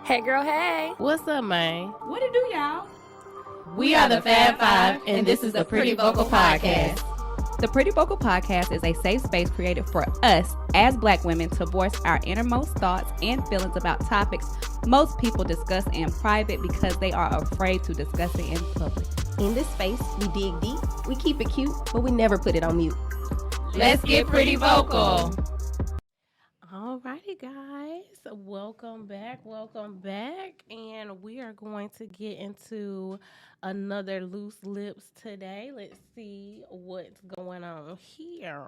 Hey girl, hey. What's up, man? What it do, y'all? We are the Fab Five, and this is the Pretty Vocal Podcast. The Pretty Vocal Podcast is a safe space created for us as Black women to voice our innermost thoughts and feelings about topics most people discuss in private because they are afraid to discuss it in public. In this space, we dig deep, we keep it cute, but we never put it on mute. Let's get pretty vocal. Alrighty, guys. Welcome back. And we are going to get into another Loose Lips today. Let's see what's going on here.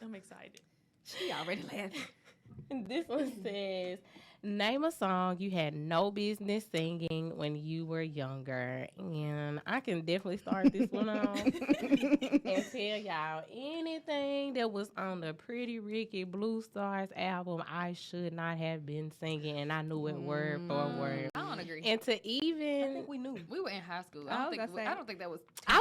I'm excited. She already laughing. This one says, name a song you had no business singing when you were younger. And I can definitely start this one off and tell y'all anything that was on the Pretty Ricky Blue Stars album, I should not have been singing, and I knew it word for word. I don't agree. And to even, I think we knew. We were in high school. I I don't think that was. I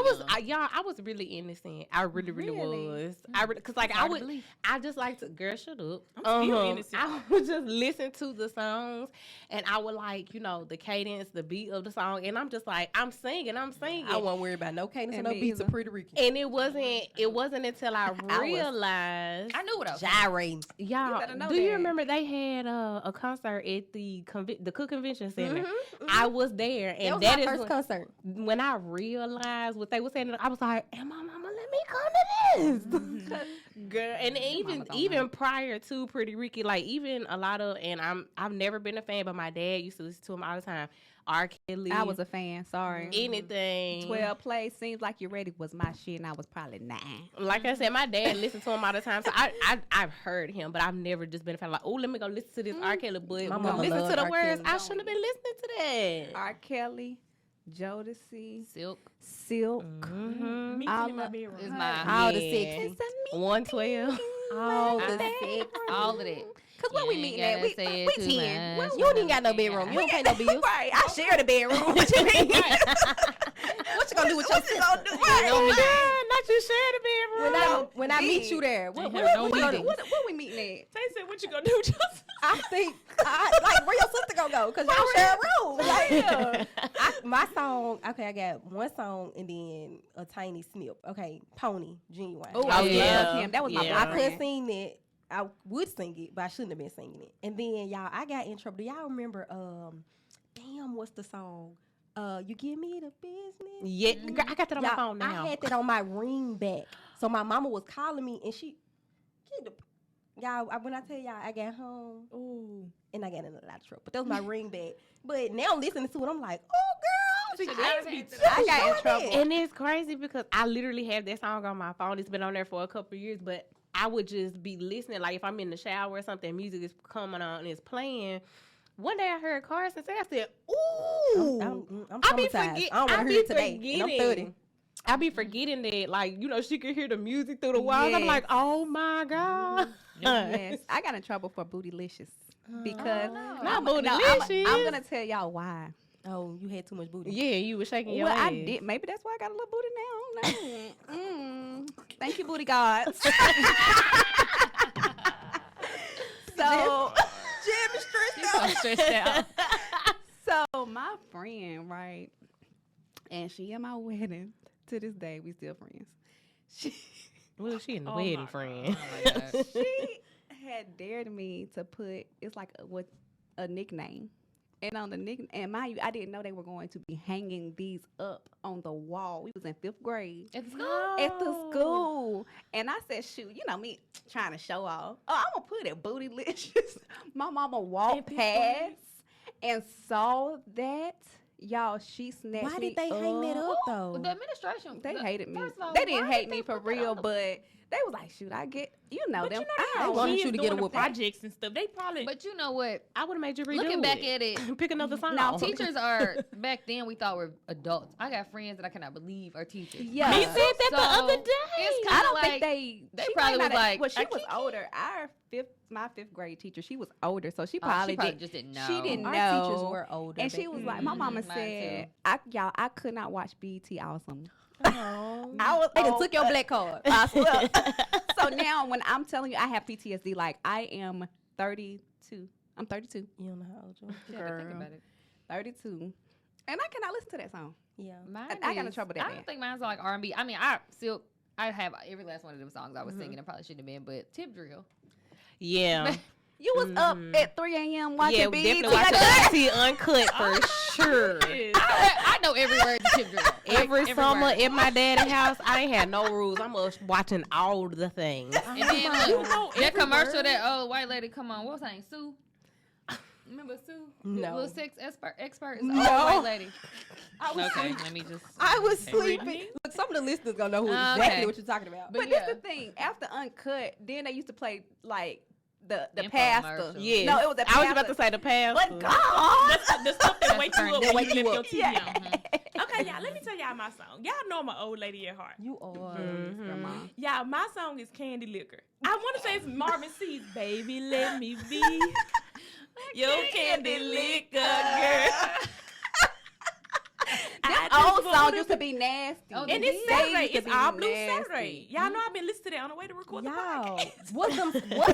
was really innocent. I really was. Cause like I just like to, girl, shut up. I'm still innocent. I would just listen to the songs, and I would like, the cadence, the beat of the song, and I'm just like, I'm singing. I wasn't worried about no cadence and no me beats of either. Pretty Ricky. And it wasn't until I realized. I knew what I was. Gyrating. Y'all, better know do you that. remember they had a concert at the Cook Convention Center? I was there, and that was that my is first concert. when I realized what they were saying. I was like, "And my mama let me come to this, girl." And even prior to Pretty Ricky, like even a lot of, and I've never been a fan, but my dad used to listen to him all the time. R. Kelly. I was a fan. Sorry. anything. 12 plays. Seems Like You're Ready was my shit, and I was probably 9. Like I said, my dad listened to him all the time, so I've heard him, but I've never just been a fan. Like, oh, let me go listen to this R. Kelly. But My when mama listen to loved the R. words, Kelly. I shouldn't have been listening to that. R. Kelly, Jodeci, Silk Silk. Mm-hmm. All is the, my All the Yeah. sexes. 112. All the Baby. sexes. all of that. Cause when we meeting at, we 10. much. You don't even got no bedroom. You don't pay no bills. Right, I share the bedroom. What you mean? What you gonna do with your sister? Not you share the bedroom. When I meet you there, what we meeting at? They said, what you gonna do, Joseph? I think, like, where your sister gonna go? Because y'all share a room. Like, my song, okay, I got one song and then a tiny snip. Okay, Pony, Genuine. Oh, I I yeah. love him. That was my Yeah. I boyfriend. couldn't sing it. I would sing it, but I shouldn't have been singing it. And then, y'all, I got in trouble. Do y'all remember, what's the song? You give me the business? Yeah, girl, I got that on my Y'all, phone now. I had that on my ring back. So my mama was calling me, and when I tell y'all, I got home, and I got in a lot of trouble. But that was my ring back. But now listening to it, I'm like, oh, girl. I got in trouble. And it's crazy because I literally have that song on my phone. It's been on there for a couple of years, but I would just be listening. Like if I'm in the shower or something, music is coming on and it's playing. One day I heard Carson say, I said, ooh. I'm I be traumatized. I don't want to hear it today. And I'm 30. I be forgetting that, like, she could hear the music through the walls. I'm Yes. like, oh my God. Yes, I got in trouble for Bootylicious because Not I'm Bootylicious. gonna tell y'all why. Oh, you had too much booty. Yeah, you were shaking your Well, ass. I did. Maybe that's why I got a little booty now. I don't know. Thank you, booty gods. So, Stretched out. so my friend, right, and she at my wedding. To this day, we still friends. Well, she in the wedding, friend. She had dared me to put it's like a nickname. And on the nickname, and mind you, I didn't know they were going to be hanging these up on the wall. We was in 5th grade At school. at the school, and I said, "Shoot, me trying to show off. Oh, I'm gonna put it Bootylicious." My mama walked past and saw that. Y'all, she snatched Why me did they hang that up, though? The administration. They hated me. First of all, They didn't why hate did me they for put that real, on the- but they was like, "Shoot, I get them." But you know I how wanted kids you to get a doing the whooping. projects and stuff. They probably. But you know what? I would have made you redo Looking back at it, Pick another song. Now, teachers are back then. We thought were adults. I got friends that I cannot believe are teachers. Yeah. Me said that the So, other day. it's I kinda don't like, think they they probably might was not have- like, well, she I was can't- older. My 5th grade teacher, she was older, so she Oh, probably, she probably just didn't know. She didn't Our know. teachers were older. And she was like, my mama Mine said, too. I could not watch BET Awesome. Oh. I was They done old, took your black card. I swear. So now when I'm telling you I have PTSD, like I am 32 I'm 32. You don't know how old you are. She had to think Girl. about it. 32. And I cannot listen to that song. Yeah. Mine I got in is- trouble that I bad. don't think mine's like R&B. I mean, I have every last one of them songs I was singing. I probably shouldn't have been, but Tip Drill. Yeah. You was up at 3 a.m. watching Yeah, BET. definitely watching BET Uncut for sure. I know every word to Tip Drill. Every summer word. at my daddy's house, I ain't had no rules. I'm watching all the things. And then look, that commercial, that old white lady, come on, what was her name? Sue. Remember Sue? No. Little sex expert. It's No. old white lady. I was Okay, sleeping. let me just. I was Okay. sleeping. Look, some of the listeners gonna know who Okay. exactly what you're talking about. But But this yeah. the thing. After Uncut, then they used to play like the Infomercial. pastor. Yes. No, it was the I pastor. was about to say the pastor. But God. The stuff that wake you up That when wake you you left up. your TV Yeah. on. Okay, y'all, let me tell y'all my song. Y'all know I'm an old lady at heart. You are. Grandma. Y'all, my song is Candy Liquor. I want to say it's Marvin C's Baby Let Me Be Your Candy Liquor Girl. That I old just song wanna used to be nasty. Oh, And They it's Saturday. used to It's be All Blue nasty. Saturday. Y'all know I've been listening to that on the way to record the Y'all, podcast. what's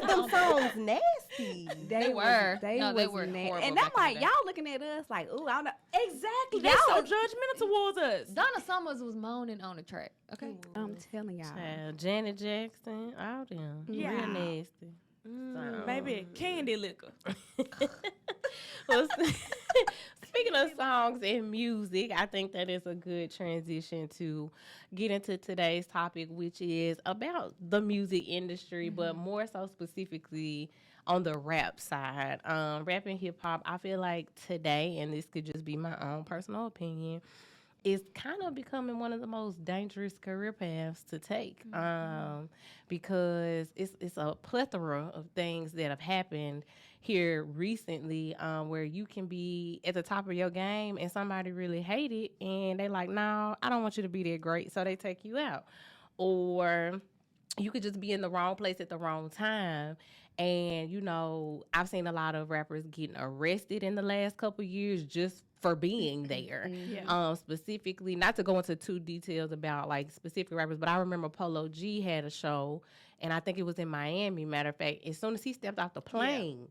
them songs nasty? They were. They No, they was were na- horrible And back I'm in like, the day. y'all looking at us like, ooh, I don't know. Exactly. They Y'all so was- judgmental towards us. Donna Summers was moaning on the track. Okay. I'm telling y'all. Child, Janet Jackson, all them. Yeah. Real nasty. Baby, Candy Liquor. Well, speaking of songs and music, I think that is a good transition to get into today's topic, which is about the music industry, but more so specifically on the rap side. Rap and hip hop, I feel like today, and this could just be my own personal opinion, is kind of becoming one of the most dangerous career paths to take, because it's a plethora of things that have happened here recently, where you can be at the top of your game and somebody really hate it and they like, no, I don't want you to be that great, so they take you out. Or you could just be in the wrong place at the wrong time. And, you know, I've seen a lot of rappers getting arrested in the last couple years just for being there. Yeah. Specifically, not to go into too details about like specific rappers, but I remember Polo G had a show, and I think it was in Miami. Matter of fact, as soon as he stepped off the plane,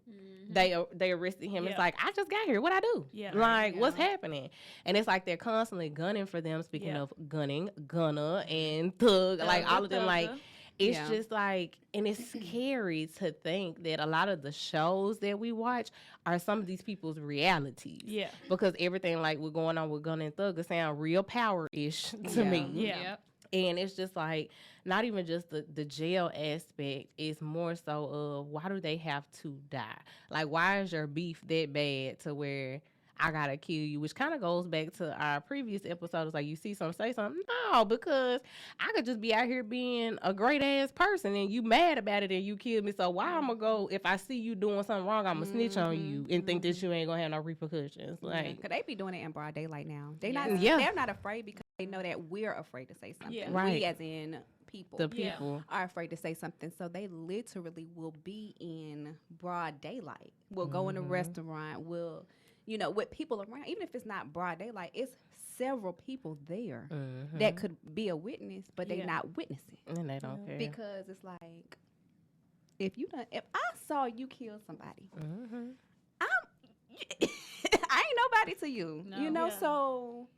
they arrested him. Yeah. It's like, I just got here. What I do? Yeah. Like, what's happening? And it's like they're constantly gunning for them. Speaking Yeah. of gunning, Gunna and Thug, like all of them, like. Thugger. It's Yeah. just like, and it's scary to think that a lot of the shows that we watch are some of these people's realities. Yeah. Because everything like what's going on with Gunna and Thugger sound real power-ish to me. Yeah. Yep. And it's just like, not even just the jail aspect, it's more so of why do they have to die? Like, why is your beef that bad to where I gotta kill you? Which kind of goes back to our previous episodes. Like, you see something, say something. No, because I could just be out here being a great ass person and you mad about it and you kill me. So why I'm gonna go, if I see you doing something wrong, I'm gonna snitch on you and think that you ain't gonna have no repercussions. Like, Cause they be doing it in broad daylight now. They not. Yeah. They're not afraid because they know that we're afraid to say something. Yeah. Right. We, as in people, the Yeah. people. are afraid to say something. So they literally will be in broad daylight. We'll go in a restaurant. We'll, you know, with people around. Even if it's not broad daylight, it's several people there that could be a witness, but they Yeah. not witnessing And they don't care. because it's like, if I saw you kill somebody, I ain't nobody to you, No. you know. Yeah. So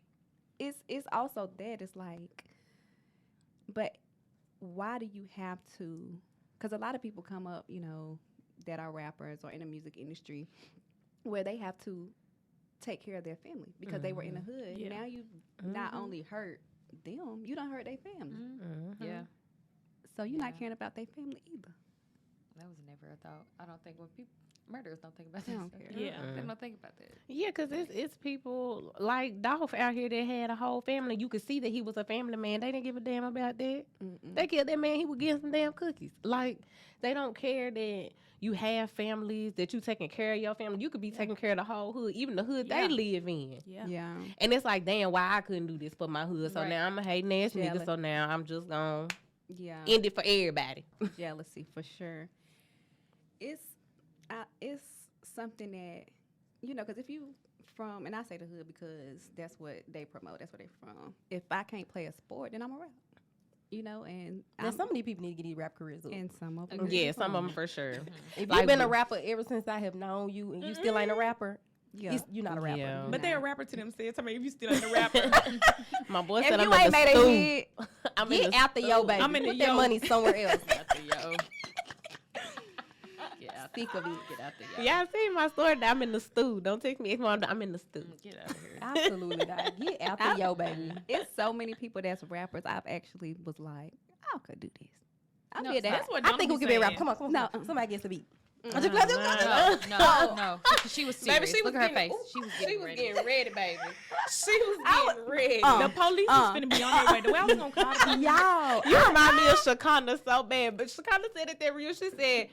it's also that it's like, but why do you have to? Because a lot of people come up, you know, that are rappers or in the music industry, where they have to take care of their family because they were in the hood. Yeah. Now you not only hurt them, you don't hurt their family. Yeah. So you're not Yeah. caring about their family either. That was never a thought. I don't think when people murderers don't think about They that. don't stuff. care. Yeah. They don't think about that. Yeah, because it's people like Dolph out here that had a whole family. You could see that he was a family man. They didn't give a damn about that. They killed that man. He was getting some damn cookies. Like, they don't care that you have families, that you taking care of your family. You could be taking care of the whole hood, even the hood Yeah. they live in. Yeah. Yeah. And it's like, damn, why I couldn't do this for my hood? So Right. now I'm a hating ass nigga. Jealous. So now I'm just gonna Yeah. end it for everybody. Jealousy for sure. It's something that, you know, because if you from, and I say the hood because that's what they promote, that's where they from. If I can't play a sport, then I'm a rap. you know, and And some of these people need to get these rap careers up. and some of them. Agreed. Yeah, some of them for sure. If Like you've been a me. rapper ever since I have known you and you still ain't a rapper, Yeah. you're not a rapper. Yeah. But they're a rapper to themselves. I mean, if you still ain't a rapper, My boy If said you I'm in ain't the made a stew. hit, I'm in Get the after yo, stew. baby. I'm in the Put that yo. money somewhere else. Yo. Get out Sick of it. Get out there. Yeah, I seen my story. That I'm in the stew. Don't text me if I'm in the stew. Get out of here. Absolutely not. Get after yo, baby. it's so many people that's rappers. I've actually was like, I could do this. I No, did that. that's what I think we Donna can be a rapper. saying. Come on, come on. No. Come on. Somebody gets the beat. No, no. She was serious. Baby, she was Look at her getting- face. She was getting ready. ready, baby. she was getting ready. Uh, The police is finna be on their way. The way I was gonna call them. Y'all. You remind me of Shakana so bad, but Shakana said it that real. She said, "Baby,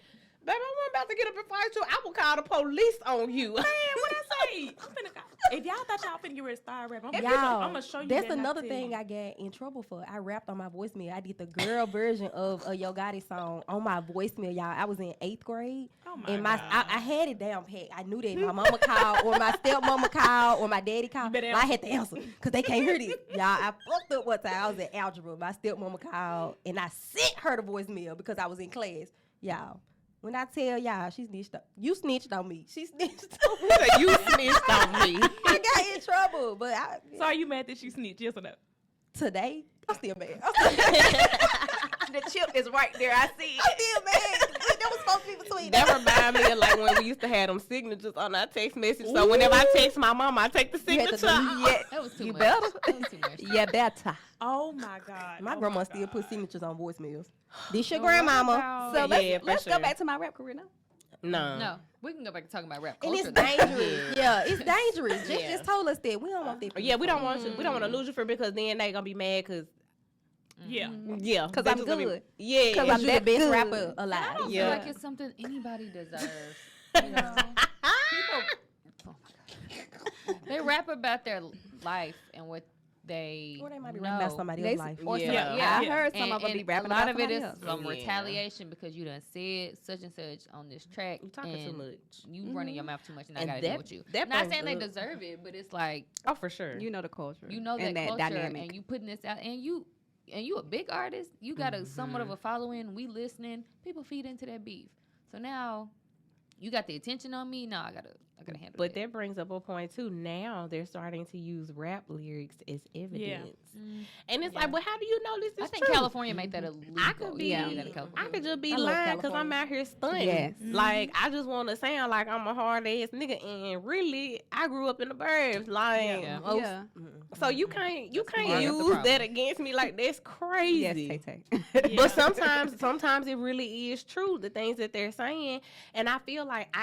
I'm about to get up and fight you. I will call the police on you." Man, what I say? I'm finna go. If y'all thought y'all finna get ready to start rapping, I'm Y'all, gonna show you. that's that another I thing I got in trouble for. I rapped on my voicemail. I did the girl version of a Yo Gotti song on my voicemail, y'all. I was in 8th grade. Oh my And God. I had it down pat. I knew that my mama called or my stepmama called or my daddy called. better But I had to answer because they can't hear this. Y'all, I fucked up one time. I was in algebra. My stepmama called and I sent her the voicemail because I was in class. Y'all, when I tell y'all, she snitched on you snitched on me. She snitched on me. You snitched on me. I got in trouble. But So are you mad that she snitched? Yes or no? today, I'm still mad. the chip is right there. I see I'm it. still mad. That was supposed to be between That us. remind me of like when we used to have them signatures on our text message. So whenever I text my mom, I take the You had to signature. delete it. That was too You much. better. That was too much. Yeah, better. Oh my God. My Oh grandma my still God. put signatures on voicemails. This your So what grandmama. about- So let's, Yeah, for let's sure. go back to my rap career now. No. No, we can go back to talking about rap And culture. it's though. dangerous. Yeah, it's dangerous. Just, Yeah. just told us that. We don't want that. Yeah, we don't want you. We don't want to lose you for because then they gonna be mad because Yeah. yeah, 'Cause they I'm just gonna be- good. Yeah, 'Cause I'm I'm the that best good. rapper I alive. don't Yeah. feel like it's something anybody deserves. You know? People, oh my God. They rap about their life and what they Or they might be know. rapping about somebody else's life. Or Yeah. somebody- Yeah. I heard some And- of them be and rapping a lot about of it is somebody else. some Yeah. retaliation because you done said such and such on this track. You talking too and much. You running your mouth too much, and I And gotta that- deal with you. that Not brings saying they up- deserve it, but it's like Oh, for sure. You know the culture. you know and that culture, dynamic. and you putting this out, and you a big artist. You got a somewhat of a following. We listening. People feed into that beef. So now you got the attention on me. Now I gotta handle But that. that brings up a point too. Now they're starting to use rap lyrics as evidence, and it's like, well, how do you know this is I think true? California made that illegal. I could be, Yeah, that in California. I could just be I love lying because I'm California. out here stunting. Yes. Like I just want to sound like I'm a hard ass nigga, and really, I grew up in the burbs. Like, Yeah. Most- Yeah. so you can't part of the use problem. that against me. Like that's crazy. Yes, Tay. Yeah. But sometimes it really is true, the things that they're saying. And I feel like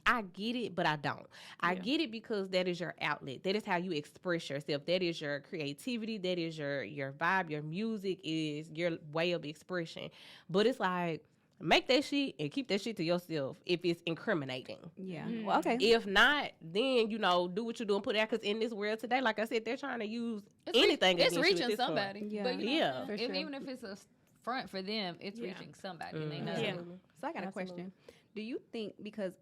I get it, but I don't. I Yeah. get it because that is your outlet. That is how you express yourself. That is your creativity. That is your vibe. Your music is your way of expression. But it's like, make that shit and keep that shit to yourself if it's incriminating. Yeah. Mm. Well, okay. If not, then, do what you do and put it out. Because in this world today, like I said, they're trying to use anything It's against you at reaching this point. somebody. Yeah. But you know, Yeah. For if, sure. even if it's a front for them, it's Yeah. reaching somebody. And they Mhm. know. Yeah. So I got a Absolutely. question. Do you think because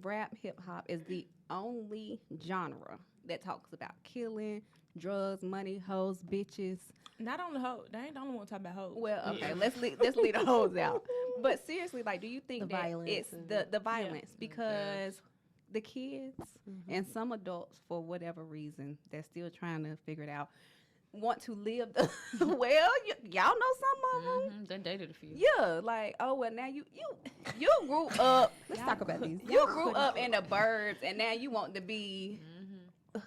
rap hip hop is the only genre that talks about killing, drugs, money, hoes, bitches? Not on the hoe. They ain't the only one talking about hoes. Well, okay, Yeah. let's leave the hoes out. But seriously, like, do you think The that violence it's and the violence because the kids Mm-hmm. and some adults, for whatever reason, they're still trying to figure it out, want to live the well? Y'all know some of them. Mhm, they dated a few. Yeah, like, oh well, now you grew up. Let's talk about these. You grew up in the burbs, and now you want to be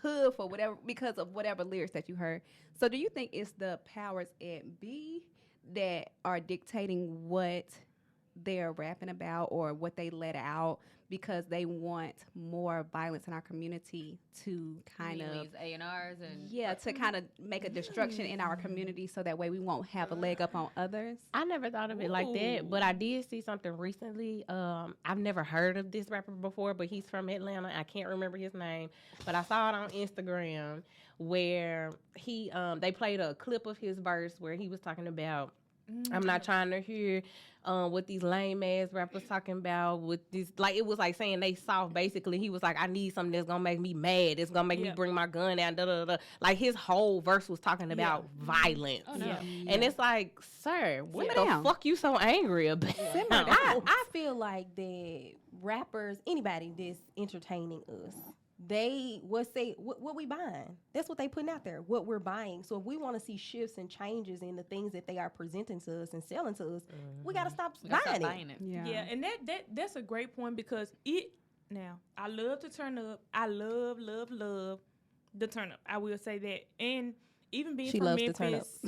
hood for whatever because of whatever lyrics that you heard. So, do you think it's the powers at be that are dictating what they're rapping about or what they let out because they want more violence in our community to kind of these A&Rs and to kind of make a destruction in our community so that way we won't have a leg up on others? I never thought of it like that, but I did see something recently. I've never heard of this rapper before, but he's from Atlanta. I can't remember his name, but I saw it on Instagram where they played a clip of his verse where he was talking about, I'm not trying to hear what these lame ass rappers talking about with this, like it was like saying they soft. Basically, he was like, I need something that's gonna make me mad. It's gonna make me bring my gun down. Da, da, da. Like his whole verse was talking about violence. Oh, no. And it's like, sir, what Simmer the down. fuck you so angry about? I feel like that rappers, anybody that's entertaining us, they what we buying. That's what they putting out there. What we're buying. So if we want to see shifts and changes in the things that they are presenting to us and selling to us, we gotta stop We gotta buying stop it. buying it. Yeah, and that's a great point because now I love to turn up. I love the turn up. I will say that, and even being She from loves to turn Memphis,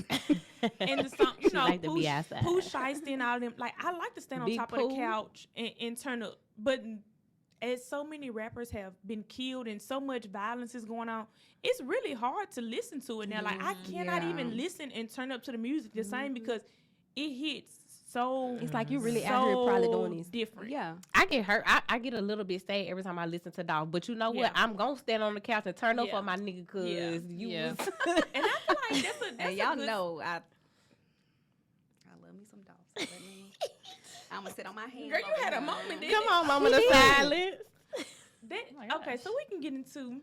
and the song, you She know, like to be Pooh outside. Shiesty and all of them. Like I like to stand on Big top of Pooh. the couch and turn up, but as so many rappers have been killed and so much violence is going on, it's really hard to listen to it now. Like I cannot Yeah. even listen and turn up to the music the same because it hits so. It's like you really out here probably doing this. different. Yeah. I get hurt. I get a little bit sad every time I listen to Dolph. But you know what? Yeah. I'm gonna stand on the couch and turn up Yeah. for my nigga because Yeah. you Yeah. was. And I feel like that's And a y'all good, know I love me some dogs. So let me, I'm gonna sit on my hands. Girl, you had a moment, didn't Come you? on, mama, the silence. That, okay, so we can get into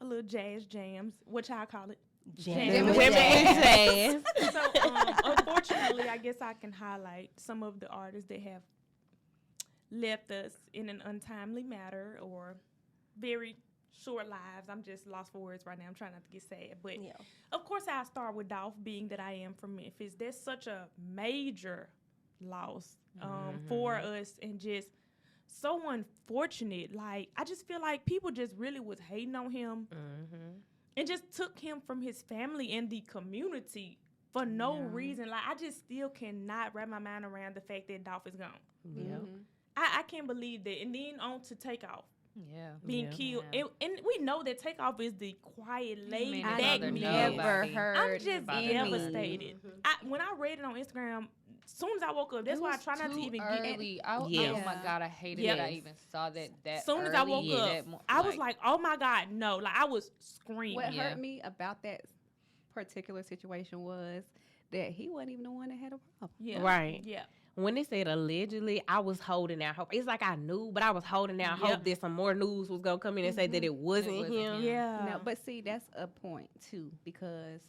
a little jazz jams, which I call it. Jamming with Women jazz. with jazz. So, unfortunately, I guess I can highlight some of the artists that have left us in an untimely manner or very short lives. I'm just lost for words right now. I'm trying not to get sad. But, Yeah. of course, I'll start with Dolph, being that I am from Memphis. That's such a major loss for us and just so unfortunate. Like, I just feel like people just really was hating on him and just took him from his family and the community for no reason. Like, I just still cannot wrap my mind around the fact that Dolph is gone. Yeah. I can't believe that. And then on to Takeoff Yeah. being Yeah. killed. Yeah. And we know that Takeoff is the quiet, laid Man, back I man. never Nobody. heard. I'm just Nobody. devastated. When I read it on Instagram, as soon as I woke up, that's why I try not to even get it. early. Yes. Oh my god, I hated Yes. that I even saw that. As soon as I woke early, up, that I was like, oh my God, no. Like, I was screaming. What Yeah. hurt me about that particular situation was that he wasn't even the one that had a problem. Yeah. Right. Yeah. When they said allegedly, I was holding out hope. It's like I knew, but I was holding out Yep. hope that some more news was gonna come in and say that it wasn't wasn't him. him. Yeah. No, but see, that's a point too, because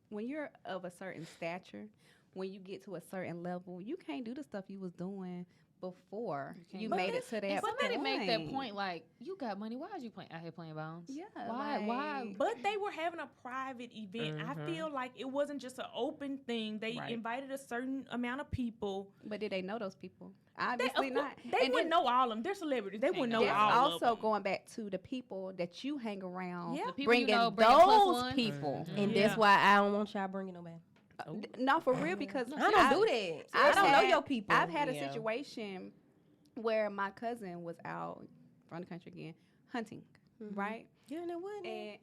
when you're of a certain stature, when you get to a certain level, you can't do the stuff you was doing before can't. you But made it to that And somebody point. make that point like, you got money. Why is you out here playing bones? Yeah. Why? like- But they were having a private event. I feel like it wasn't just an open thing. They Right. invited a certain amount of people. But did they know those people? They, Obviously not. They And wouldn't then know all of them. They're celebrities. They wouldn't know that's all of also them. going back to the people that you hang around, Yeah. The people you bringing know, bringing plus those one. people. And Yeah. that's why I don't want y'all bringing nobody. No, for real, because I don't do that. I I've don't know had- your people. I've had a Yeah. situation where my cousin was out from the country again hunting, right? You know what? And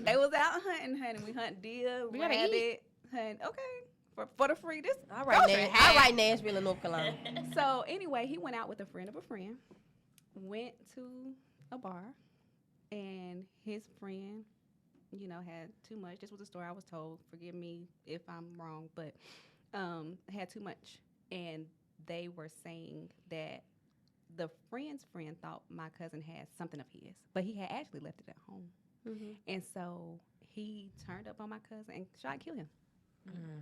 they was out hunting. We hunt deer, We gotta rabbit, hunt. Okay, for the free. This All right, grocery. all right, Nashville and North Carolina. So anyway, he went out with a friend of a friend, went to a bar, and his friend, had too much. This was a story I was told. Forgive me if I'm wrong, but had too much. And they were saying that the friend's friend thought my cousin had something of his, but he had actually left it at home. And so he turned up on my cousin and tried to kill him.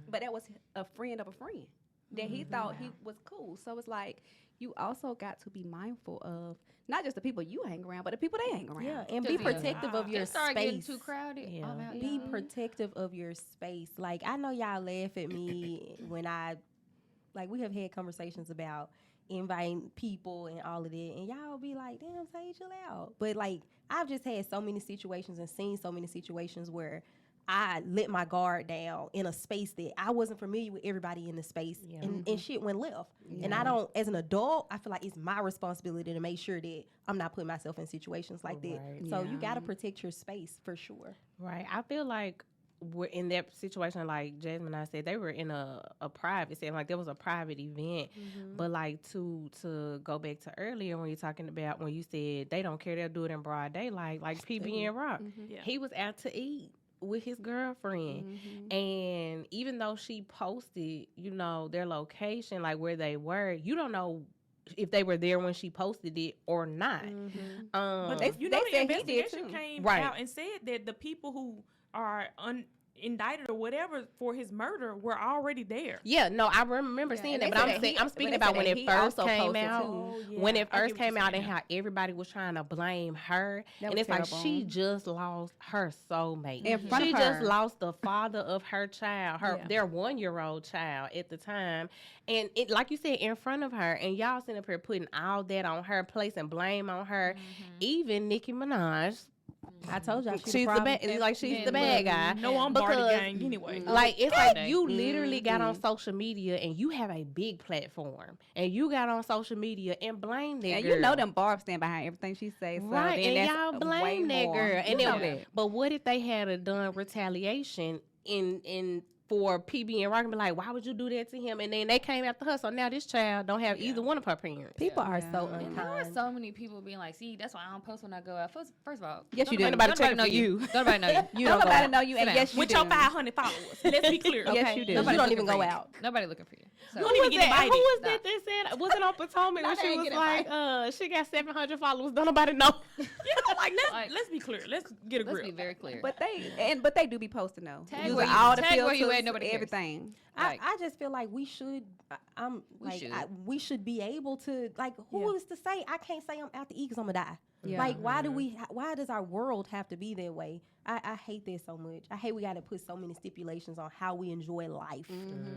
But that was a friend of a friend that he thought he was cool. So it's like you also got to be mindful of not just the people you hang around, but the people they hang around. Yeah, and be Because protective of your It started getting space. too crowded. Yeah. I'm out, Be y'all. protective of your space. Like, I know y'all laugh at me when we have had conversations about inviting people and all of that, and y'all be like, damn, say chill out. But like, I've just had so many situations and seen so many situations where I let my guard down in a space that I wasn't familiar with everybody in the space, Yeah. and shit went left. And I don't, as an adult, I feel like it's my responsibility to make sure that I'm not putting myself in situations like that. Right. So you Yeah. got to protect your space for sure. Right. I feel like we're in that situation, like Jasmine and I said, they were in a private setting, like there was a private event. But like to go back to earlier when you're talking about when you said they don't care, they'll do it in broad daylight, like PB and Rock. Yeah. He was out to eat with his girlfriend. And even though she posted, you know, their location, like where they were, you don't know if they were there when she posted it or not. But They- you know, they the said he did investigation too. came Right. out and said that the people who are indicted or whatever for his murder were already there. Yeah, no, I remember Yeah, seeing and that, they but said I'm that saying he- I'm but speaking they about said when that it he first also came posted out. too. Oh, yeah. When it I get first what you're came out saying and now. how everybody was trying to blame her, That and was it's like terrible. she just lost her soulmate. In front She of just her. lost the father of her child, their 1-year-old child at the time, and it, like you said, in front of her, and y'all sitting up here putting all that on her, placing blame on her. Even Nicki Minaj, I told y'all she's the bad, like she's the bad guy. No, I'm Barty Because, gang anyway. Like it's like you Mhm. literally got on social media and you have a big platform and you got on social media and blame that And girl. you know them Barbs stand behind everything she says. So Right, then and that's y'all blame way that more. girl. And You then, know that. but what if they had a done retaliation in for PB and Rock and be like, why would you do that to him? And then they came after her, so now this child don't have either one of her parents. People are Yeah. so And there are unkind. so many people being like, see, that's why I don't post when I go out. First of all, Yes, you don't do. nobody Nobody know checking for you. Don't nobody know you. You don't don't go nobody out. know you, Sit and down. yes, you With do. your 500 followers. Let's be clear. Yes, Okay? you do. You Nobody's don't looking even go for you. out. Nobody looking for you. So, You don't even get invited. Who was Stop. that said? Was it on Potomac when they she ain't was getting like, she got 700 followers. Don't nobody know. Like, Like- let's be clear. Let's get a let's grip. be very clear. But they do be posting though. Tag Using where you- all the tag where you filters, at, nobody cares. everything. Like- I just feel like we should. We should be able to, like, who is to say? I can't say I'm out to eat because I'm gonna die. Yeah. Like, why do we? Why does our world have to be that way? I hate this so much. I hate we got to put so many stipulations on how we enjoy life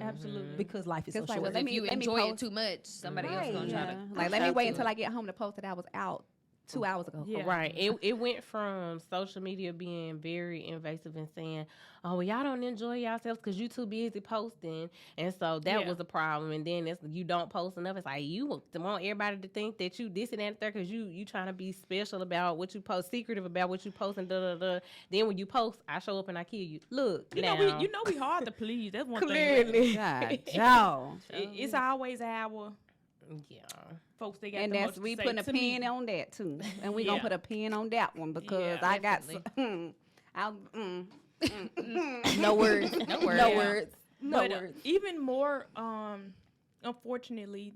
Absolutely. because life is so Just like, short. well, Because if you let me enjoy it post- too much, somebody else Right, gonna try Yeah. to. Like, let me shout wait to until it. I get home to post that I was out 2 hours ago. Yeah. Right. It went from social media being very invasive and saying, oh, well, y'all don't enjoy yourselves because you too busy posting. And so that Yeah. was the problem. And then it's you don't post enough. It's like you want everybody to think that you this and that and there because you trying to be special about what you post, secretive about what you post and da-da-da. Then when you post, I show up and I kill you. Look, You now. know we hard to please. That's one thing. Clearly. God, Joe. It's always our Yeah. folks that got And the that's most we to say putting a to pin me. on that too, and we gonna Yeah. put a pin on that one because Yeah, I got. definitely. No words. No No words. Yeah. words. No But words. even more, unfortunately,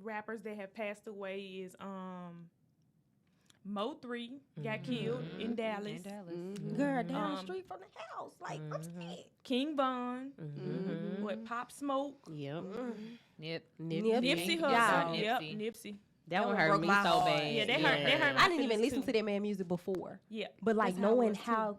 rappers that have passed away is Mo3 got killed in Dallas. Girl, down the Um, street from the house. Like, I'm scared. King Von, Mm-hmm. what Pop Smoke, Yep. Yep. Nipsey Y'all. Hussle. Nipsey. Yep, Nipsey. That one one hurt broke me my so heart. bad. Yeah, that hurt my I didn't even feelings, listen too. to that man music before. Yeah, But like that's how it knowing was, too. how,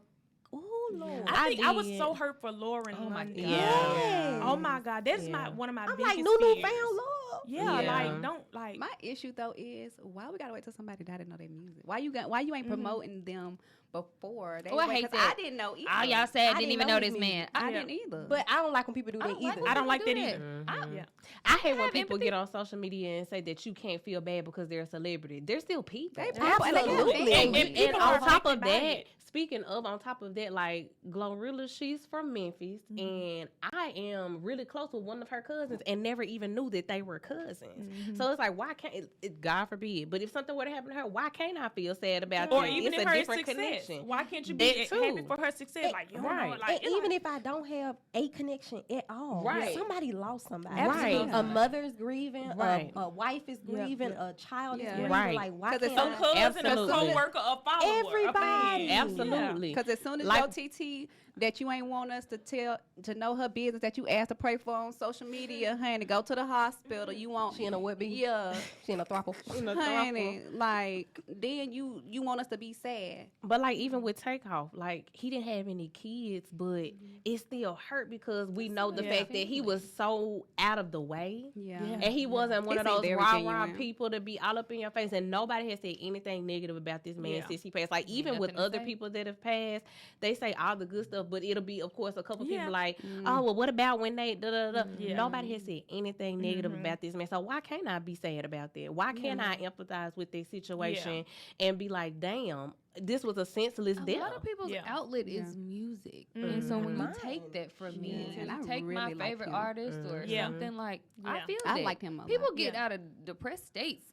oh Lord, I think I was did. so hurt for Lauren. Oh my London. God. Yeah. Oh my God, that's Yeah. one of my I'm biggest like Nunu fears. found love. Yeah, Yeah. like don't like. My issue though is why we gotta wait till somebody died to know their music. Why you ain't promoting them before? They Oh, I wait, hate 'cause that. I didn't know either. All y'all said I didn't didn't even know know his this music. man. I Yeah. didn't either. But I don't like when people do I that don't like either. when I don't like people that do either. I- Yeah. I hate when have people empathy. get on social media and say that you can't feel bad because they're a celebrity. They're still people. They people and they got Absolutely. feelings. And And people on are top of affected by that, it. speaking of, on top of that, like Glorilla, she's from Memphis, and I am really close with one of her cousins, and never even knew that they were cousins. So it's like, why can't God forbid? But if something were to happen to her, why can't I feel sad about Or that? even It's if a her different success, connection. why can't you That be too. happy for her success? Like you don't know, Right. like And even if I don't have a connection at all, Right. somebody lost somebody. Right. A mother's grieving, Right. a wife is grieving, a child Yeah. is grieving. Right. Like, why 'Cause it's can't a so I? cousin, a Absolutely. co-worker, a follower, Everybody. a fan. Absolutely. Because as soon as Like- your TT that you ain't want us to know her business that you asked to pray for on social media, honey, go to the hospital. You want She in a what be? Yeah, She in a throuple. honey. Like then you want us to be sad. But like even with Takeoff, like he didn't have any kids, but it still hurt because we know the Yeah. fact that he was so out of the way. Yeah. Yeah. And he wasn't one He of seemed those very rah genuine. people to be all up in your face. And nobody has said anything negative about this man Yeah. since he passed. Like even with nothing to other say. people that have passed, they say all the good stuff, but it'll be of course a couple Yeah. people like, oh well, what about when they da da da? Yeah. Nobody has said anything negative about this man. So why can't I be sad about that? Why can't I empathize with their situation and be like, damn, this was a senseless A death. lot of people's Yeah. outlet is music, and so when you Mine. take that from me, Yeah. And and I you take my really like favorite him. artist or Yeah. something like, I Yeah. feel I that. liked him a lot. People get Yeah. out of depressed states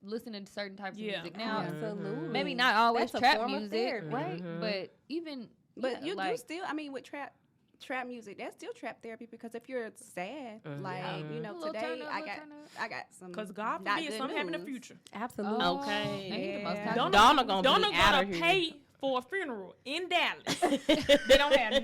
listening to certain types of Yeah. music. Now, Absolutely. maybe not always That's a trap form of music, therapy. right? Mhm. But even But Yeah, you do like- still, I mean, with trap music, that's still trap therapy because if you're sad, like, you A know, little today turn up, I little got turn up. I got some Because God not forbid good something happen in the news. future. Absolutely. Oh, Okay. man, he the most Yeah. toxic. Donna gonna Donna be out gonna of here. pay for a funeral in Dallas. They don't have.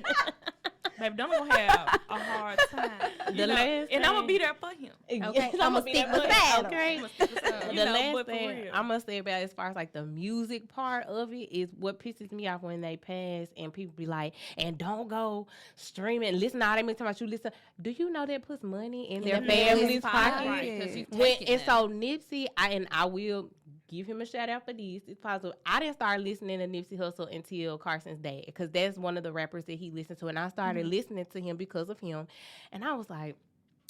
Baby, Donna gonna have a hard time. The last and I'm gonna thing- be there for him. Okay, I'ma I'ma be stick that beside person, him. okay. You The know, last but for thing real. I'm gonna say about as far as like the music part of it is what pisses me off when they pass and people be like, and don't go streaming. Listen, all they mean talking about you listen. Do you know that puts money in their their family's family's pocket? pocket. Right, 'cause you've When taken and them. so Nipsey, I will give him a shout out for this. It's possible. I didn't start listening to Nipsey Hussle until Carson's dad, because that's one of the rappers that he listened to, and I started listening to him because of him, and I was like,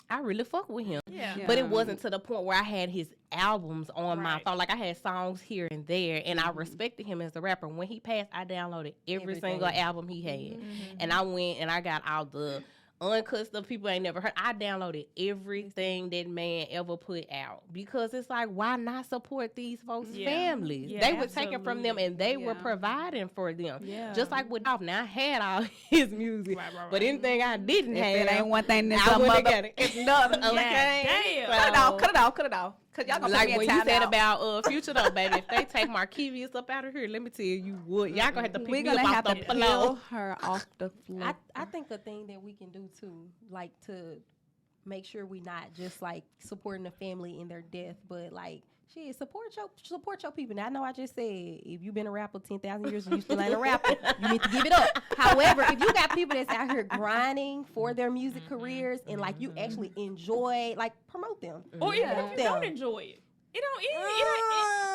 I really fuck with him. Yeah. Yeah. But it wasn't to the point where I had his albums on my Right. phone. Like I had songs here and there, and I respected him as a rapper. When he passed, I downloaded every single Everything. album he had, and I went and I got all the uncut stuff people ain't never heard. I downloaded everything that man ever put out because it's like, why not support these folks' Yeah. families? Yeah, They were taking from them absolutely. and they were Yeah. providing for them. Yeah. Just like with Dolph. Now I had all his music, Right, but anything I didn't If have, it ain't one thing, then I some wouldn't other. got it. It's another. Okay. Damn. Cut it off. Cut it off. Cut it off. Cause y'all gonna Like put me when in you said timeout. about Future though, baby, if they take Marquise up out of here, let me tell you what, y'all gonna have to pick We're me gonna up have off to the peel floor. her off the floor. I think a thing that we can do too, like to make sure we not just like supporting the family in their death, but like shit, support your people. Now I know I just said if you've been a rapper 10,000 years and you still ain't a rapper, you need to give it up. However, if you got people that's out here grinding for their music careers and like you actually enjoy, like promote them. Or even Yeah. if you don't enjoy it.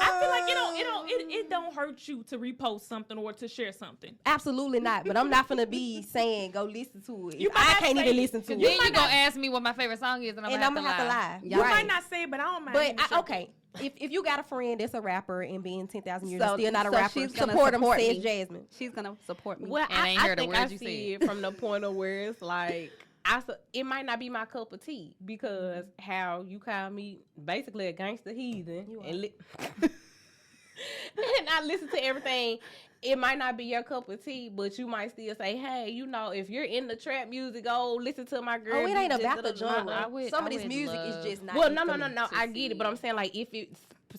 I feel like it don't hurt you to repost something or to share something. Absolutely not. But I'm not gonna be saying go listen to it. You If might I not can't say even it, listen to 'cause it. Then you gonna ask me what my favorite song is, and I'm and gonna I'm gonna have to lie. You Right. might not say it, but I don't mind. But you to share okay, if you got a friend that's a rapper and being 10,000 years So- and still not a so rapper, she's gonna support him, support says me. Jasmine. She's gonna support me. Well, And I ain't heard the think words I you see said. it from the point of where it's like, it might not be my cup of tea because how you call me basically a gangster heathen You and, and I listen to everything. It might not be your cup of tea, but you might still say, hey, you know, if you're in the trap music, listen to my girl. Oh, it ain't just about the da-da-da-da. genre. Some of this music is just not. Well, it no, for me. I to get it, but I'm saying like if it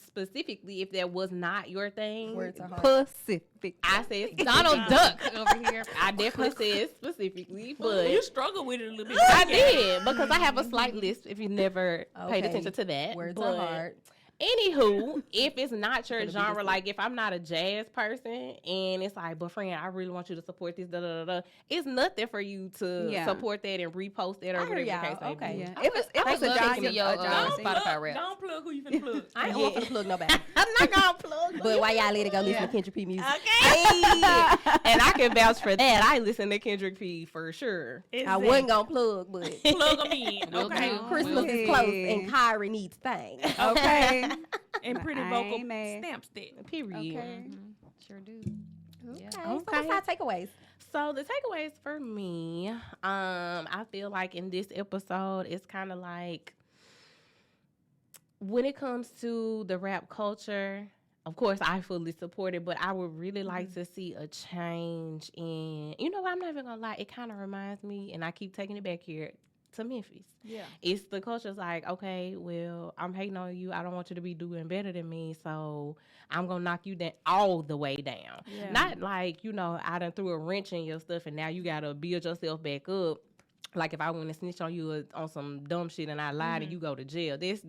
specifically if that was not your thing, Words are hard. Pacific. I said Donald Duck over here. I definitely said specifically, Well, but you struggle with it a little bit. I did because I have a slight list. If you never paid Okay. attention to that, Words but are hard. Anywho, if it's not your Gonna be genre, this like if I'm not a jazz person and it's like, but friend, I really want you to support this, da da da da. It's nothing for you to Yeah. support that and repost that or I hear whatever the y'all. case may Okay. be. Yeah. If it's would a love to genre, see your, a genre Don't thing. Spotify plug, rap. don't plug who you finna plug. I ain't Yeah. gonna plug nobody. I'm not gonna plug. But why y'all let it go listen Yeah. to Kendrick P music? Hey, and I can vouch for that. I listen to Kendrick P for sure. I wasn't gonna plug, but plug them in. Will Okay. do. Christmas is close and Kyrie needs things. Okay. And Pretty I Vocal ain't mad. stamps that. Period. Okay. Sure do. Okay. Yeah. So Okay. what's our takeaways? So the takeaways for me, I feel like in this episode, it's kind of like when it comes to the rap culture, of course, I fully support it, but I would really like to see a change in, you know what, I'm not even gonna lie, it kind of reminds me, and I keep taking it back here, to Memphis. Yeah. It's the culture's like, okay, well, I'm hating on you. I don't want you to be doing better than me, so I'm gonna knock you down all the way down. Yeah. Not like, you know, I done threw a wrench in your stuff and now you gotta build yourself back up. Like if I went and snitched on you on some dumb shit and I lied and you go to jail. This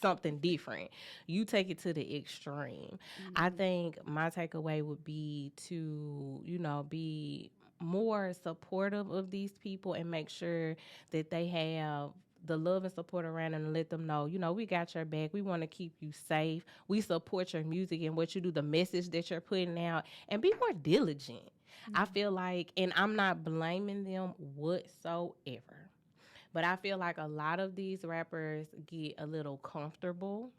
something different. You take it to the extreme. I think my takeaway would be to, you know, be more supportive of these people and make sure that they have the love and support around them and let them know, you know, we got your back. We want to keep you safe. We support your music and what you do, the message that you're putting out, and be more diligent. I feel like, and I'm not blaming them whatsoever, but I feel like a lot of these rappers get a little comfortable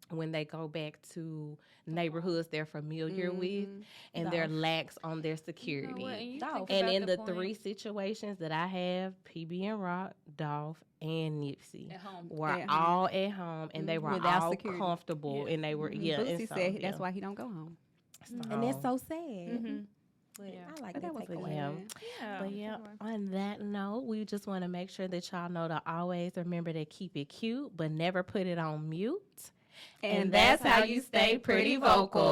when they go back to neighborhoods they're familiar with and they're lax on their security. And in the three situations that I have, PB and Rock, Dolph, and Nipsey At home. were At all at home and they were Without all security. comfortable Yeah. and they were, Boosie and so, said that's why he don't go home. And that's so sad. Mhm. But Yeah. I like But that that was a takeaway. Yeah. Yeah. But yeah, on that note, we just want to make sure that y'all know to always remember to keep it cute, but never put it on mute. And that's how you stay pretty vocal.